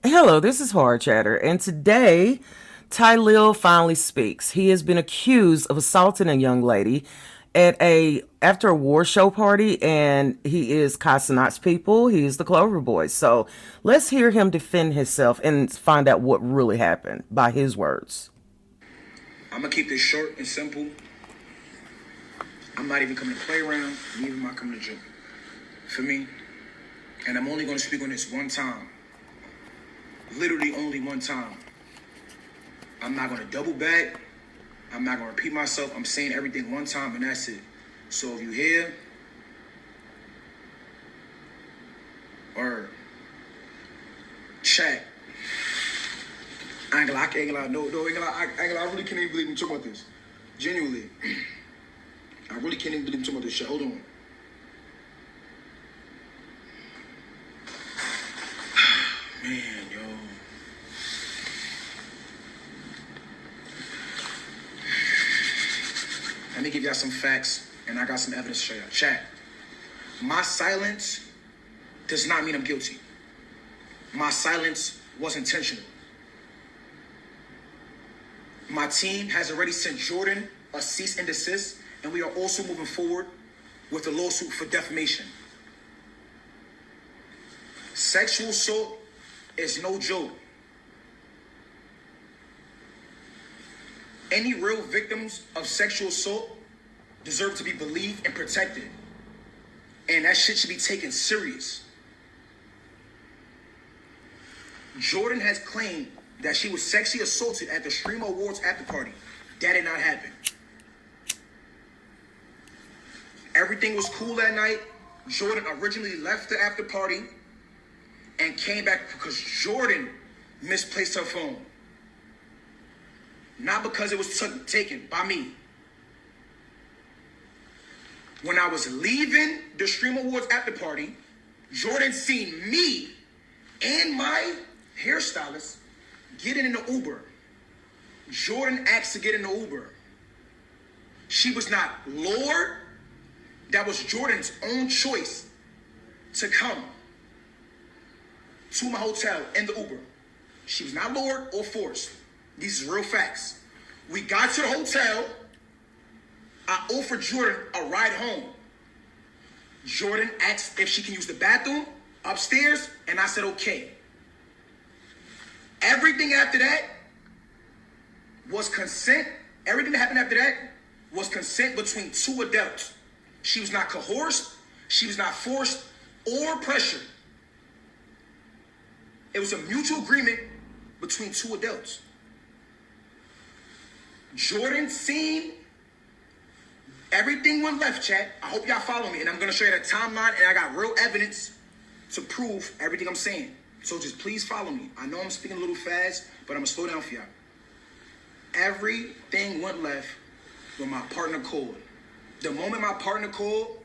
Hello, this is Horror Chatter, and today Tylil finally speaks. He has been accused of assaulting a young lady at a after a war show party, and he is cussing out people. He is the Clover Boy. So let's hear him defend himself and find out what really happened by his words. I'm gonna keep this short and simple. I'm not even coming to play around, neither am I coming to joke. For me, and I'm only gonna speak on this one time. Literally only one time. I'm not gonna double back. I'm not gonna repeat myself. I'm saying everything one time and that's it. So if you hear or chat, I ain't gonna lie, I really can't even believe I'm talking about this. Genuinely. I really can't even believe I'm talking about this shit. Hold on. Man, yo. Let me give y'all some facts, and I got some evidence to show y'all. Chat. My silence does not mean I'm guilty. My silence was intentional. My team has already sent Jordan a cease and desist, and we are also moving forward with a lawsuit for defamation. Sexual assault is no joke. Any real victims of sexual assault deserve to be believed and protected. And that shit should be taken serious. Jordan has claimed that she was sexually assaulted at the Stream Awards after party. That did not happen. Everything was cool that night. Jordan originally left the after party and came back because Jordan misplaced her phone. Not because it was taken by me. When I was leaving the Stream Awards after party, Jordan seen me and my hairstylist getting in the Uber. Jordan asked to get in the Uber. She was not lured. That was Jordan's own choice to come to my hotel in the Uber. She was not lured or forced. These are real facts. We got to the hotel. I offered Jordan a ride home. Jordan asked if she can use the bathroom upstairs, and I said okay. Everything after that was consent. Everything that happened after that was consent between two adults. She was not coerced. She was not forced or pressured. It was a mutual agreement between two adults. Jordan seen everything went left, chat. I hope y'all follow me. And I'm going to show you the timeline, and I got real evidence to prove everything I'm saying. So just please follow me. I know I'm speaking a little fast, but I'm going to slow down for y'all. Everything went left when my partner called. The moment my partner called,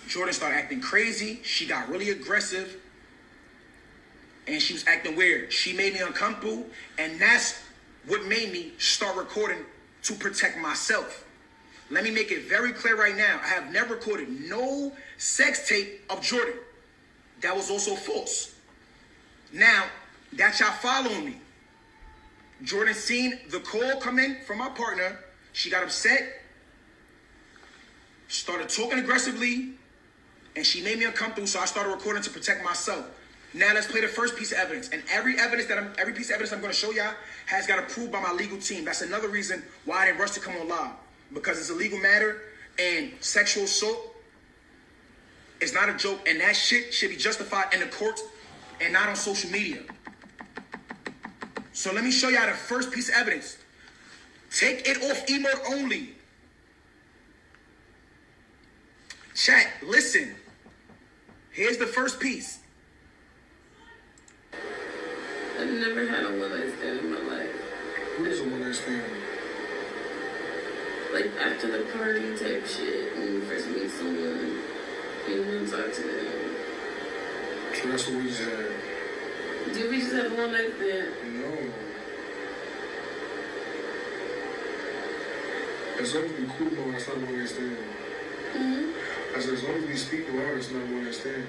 Jordan started acting crazy. She got really aggressive. And she was acting weird. She made me uncomfortable. And that's what made me start recording to protect myself. Let me make it very clear right now. I have never recorded no sex tape of Jordan. That was also false. Now, that y'all following me. Jordan seen the call come in from my partner. She got upset. Started talking aggressively. And she made me uncomfortable, so I started recording to protect myself. Now let's play the first piece of evidence. And every piece of evidence I'm going to show y'all has got approved by my legal team. That's another reason why I didn't rush to come on live. Because it's a legal matter, and sexual assault is not a joke, and that shit should be justified in the courts and not on social media. So let me show y'all the first piece of evidence. Take it off emote only. Chat, listen. Here's the first piece. I've never had a one-night stand in my life. What is a one-night stand? Like after the party type shit, when you first meet someone, you want to talk to them. So that's what we just had. Did we just have a one-night stand? No. As long as we cool, no, that's not a one-night stand. Mm-hmm. I said, as long as we speak loud, it's not a one-night stand.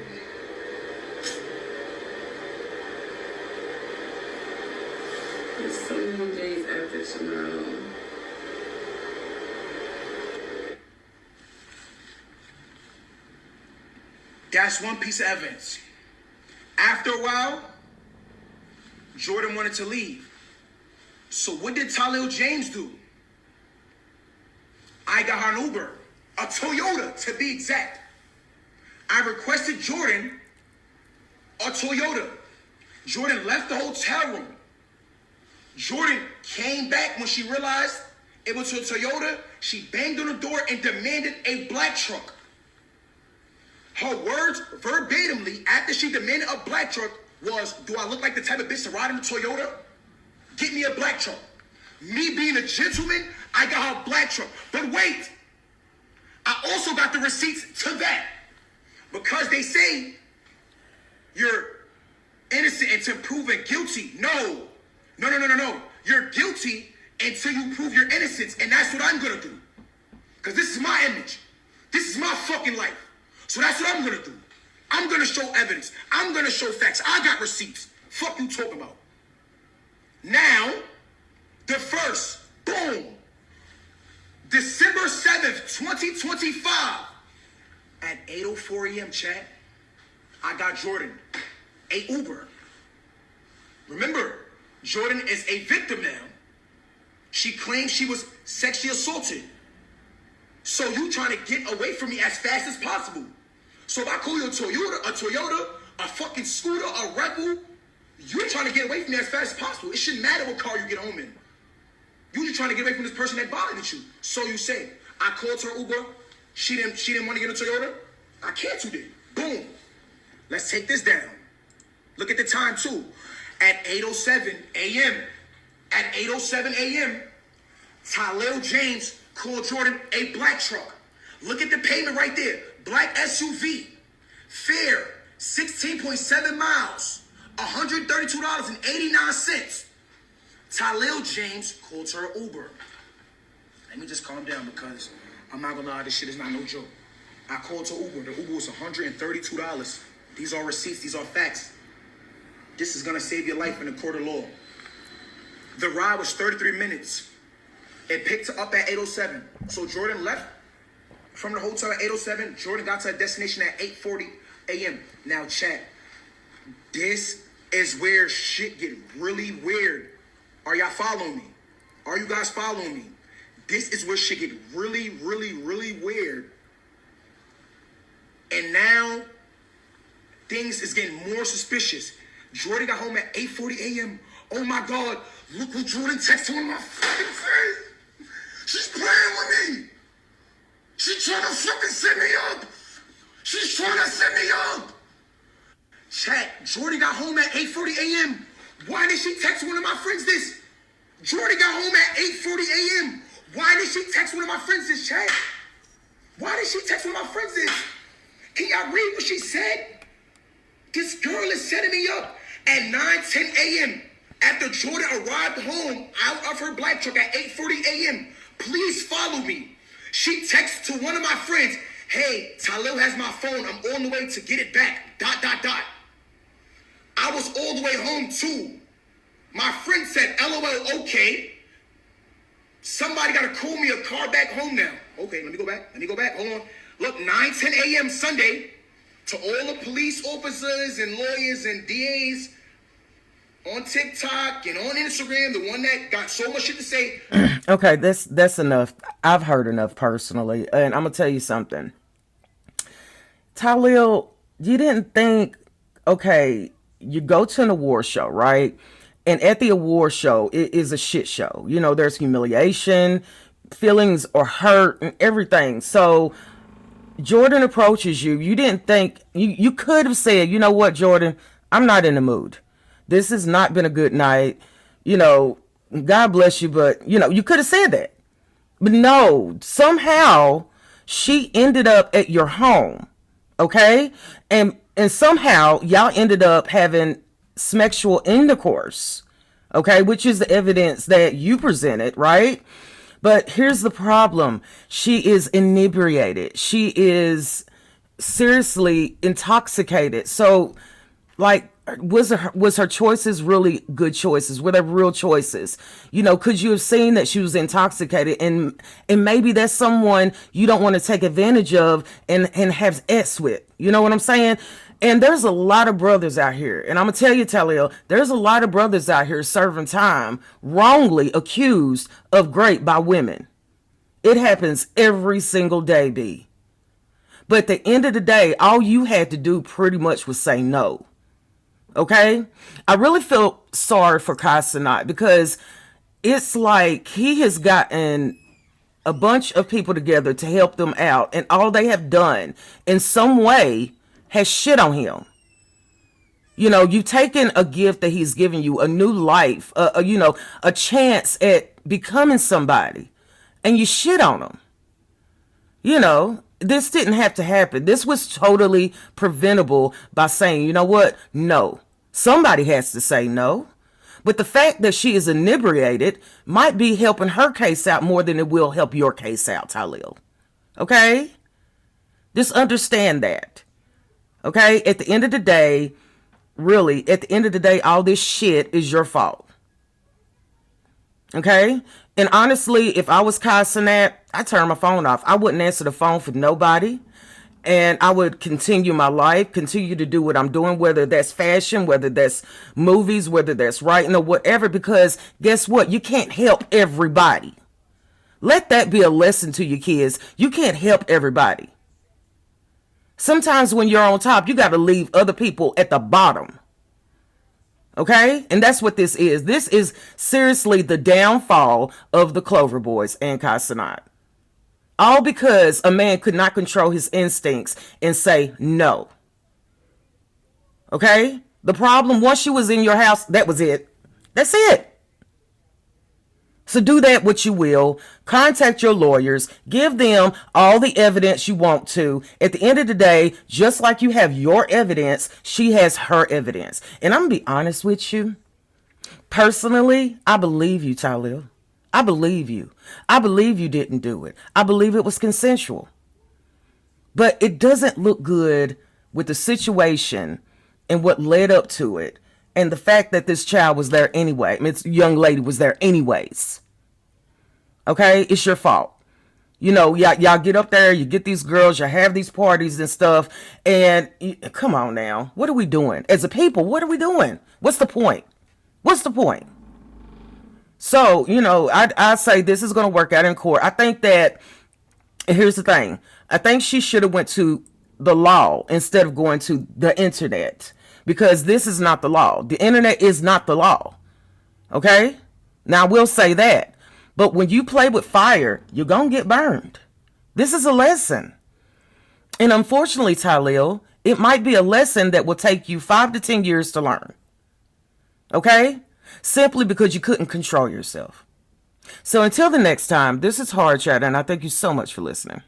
It's so many days after tomorrow. That's one piece of evidence. After a while, Jordan wanted to leave. So what did Tylil James do? I got her an Uber, a Toyota to be exact. I requested Jordan a Toyota. Jordan left the hotel room. Jordan came back when she realized it was a Toyota. She banged on the door and demanded a black truck. Her words verbatimly after she demanded a black truck was, do I look like the type of bitch to ride in a Toyota? Get me a black truck. Me being a gentleman, I got her a black truck. But wait, I also got the receipts to that. Because they say you're innocent until proven guilty. No. You're guilty until you prove your innocence. And that's what I'm going to do. Because this is my image. This is my fucking life. So that's what I'm going to do. I'm going to show evidence. I'm going to show facts. I got receipts. Fuck you talking about. Now, the first, boom. December 7th, 2025. At 8:04 a.m., chat, I got Jordan a Uber. Remember, Jordan is a victim now. She claims she was sexually assaulted. So you trying to get away from me as fast as possible. So if I call you a Toyota, a fucking scooter, a Rebel, you're trying to get away from me as fast as possible. It shouldn't matter what car you get home in. You're just trying to get away from this person that bothered you. So you say, I called her Uber. She didn't want to get a Toyota. I canceled it. Boom. Let's take this down. Look at the time too. At 8:07 a.m. At 8:07 a.m. Tylil James called Jordan a black truck. Look at the payment right there. Black SUV. Fare 16.7 miles. $132.89. Tylil James called her Uber. Let me just calm down because I'm not gonna lie, this shit is not no joke. I called to Uber. The Uber was $132. These are receipts. These are facts. This is gonna save your life in the court of law. The ride was 33 minutes. It picked her up at 8:07. So Jordan left from the hotel at 8:07. Jordan got to her destination at 8:40 a.m. Now, chat. This is where shit get really weird. Are y'all following me? Are you guys following me? This is where shit get really, really, really weird. And now, things is getting more suspicious. Jordan got home at 8:40 a.m. Oh my God, look who Jordan texted on my fucking face. She's playing with me. She's trying to fucking set me up. She's trying to set me up. Chat, Jordan got home at 8:40 a.m. Why did she text one of my friends this? Jordan got home at 8:40 a.m. Why did she text one of my friends this, chat? Why did she text one of my friends this? Can y'all read what she said? This girl is setting me up at 9:10 a.m. after Jordan arrived home out of her black truck at 8:40 a.m. Please follow me. She texts to one of my friends, hey, Tylil has my phone. I'm on the way to get it back. ... I was all the way home too. My friend said, LOL, okay. Somebody got to call me a car back home now. Okay, let me go back. Hold on. Look, 9:10 a.m. Sunday, to all the police officers and lawyers and DAs on TikTok and on Instagram, the one that got so much shit to say. Okay, that's enough. I've heard enough personally. And I'm going to tell you something. Tylil, you didn't think, okay, you go to an award show, right? And at the award show, it is a shit show. You know, there's humiliation, feelings are hurt, and everything. So Jordan approaches you. You didn't think, you could have said, you know what, Jordan, I'm not in the mood. This has not been a good night. You know, God bless you, but, you know, you could have said that. But no, somehow she ended up at your home, okay? And somehow y'all ended up having sexual intercourse, okay? Which is the evidence that you presented, right? But here's the problem. She is inebriated. She is seriously intoxicated. So, like, was her choices really good choices? Were they real choices? Could you have seen that she was intoxicated, and maybe that's someone you don't want to take advantage of and have sex with? You know what I'm saying? And there's a lot of brothers out here, and I'm gonna tell you, Tylil, there's a lot of brothers out here serving time wrongly accused of rape by women. It happens every single day, B. But at the end of the day, all you had to do pretty much was say no. Okay? I really feel sorry for Kai Cenat, because it's like he has gotten a bunch of people together to help them out, and all they have done in some way has shit on him. You've taken a gift that he's given you, a new life, a chance at becoming somebody, and you shit on him. This didn't have to happen. This was totally preventable by saying, you know what? No. Somebody has to say no. But the fact that she is inebriated might be helping her case out more than it will help your case out, Tylil. Okay? Just understand that. Okay? At the end of the day, really, at the end of the day, all this shit is your fault. Okay? And honestly, if I was Kai Cenat, I'd turn my phone off. I wouldn't answer the phone for nobody. And I would continue my life, continue to do what I'm doing, whether that's fashion, whether that's movies, whether that's writing or whatever, because guess what? You can't help everybody. Let that be a lesson to your kids. You can't help everybody. Sometimes when you're on top, you got to leave other people at the bottom. Okay? And that's what this is. This is seriously the downfall of the Clover Boys and Kai Cenat. All because a man could not control his instincts and say no. Okay? The problem, once she was in your house, that was it. That's it. So do that what you will. Contact your lawyers. Give them all the evidence you want to. At the end of the day, just like you have your evidence, she has her evidence. And I'm going to be honest with you. Personally, I believe you, Tylil. I believe you. I believe you didn't do it. I believe it was consensual. But it doesn't look good with the situation and what led up to it. And the fact that this child was there anyway. This young lady was there anyways. Okay? It's your fault. Y'all get up there, you get these girls, you have these parties and stuff. And come on now. What are we doing? As a people, what are we doing? What's the point? What's the point? So, I say this is going to work out in court. I think that, here's the thing. I think she should have went to the law instead of going to the internet, because this is not the law. The internet is not the law. Okay? Now, I will say that. But when you play with fire, you're going to get burned. This is a lesson. And unfortunately, Tylil, it might be a lesson that will take you 5 to 10 years to learn. Okay? Simply because you couldn't control yourself. So until the next time, this is Hard Chat, and I thank you so much for listening.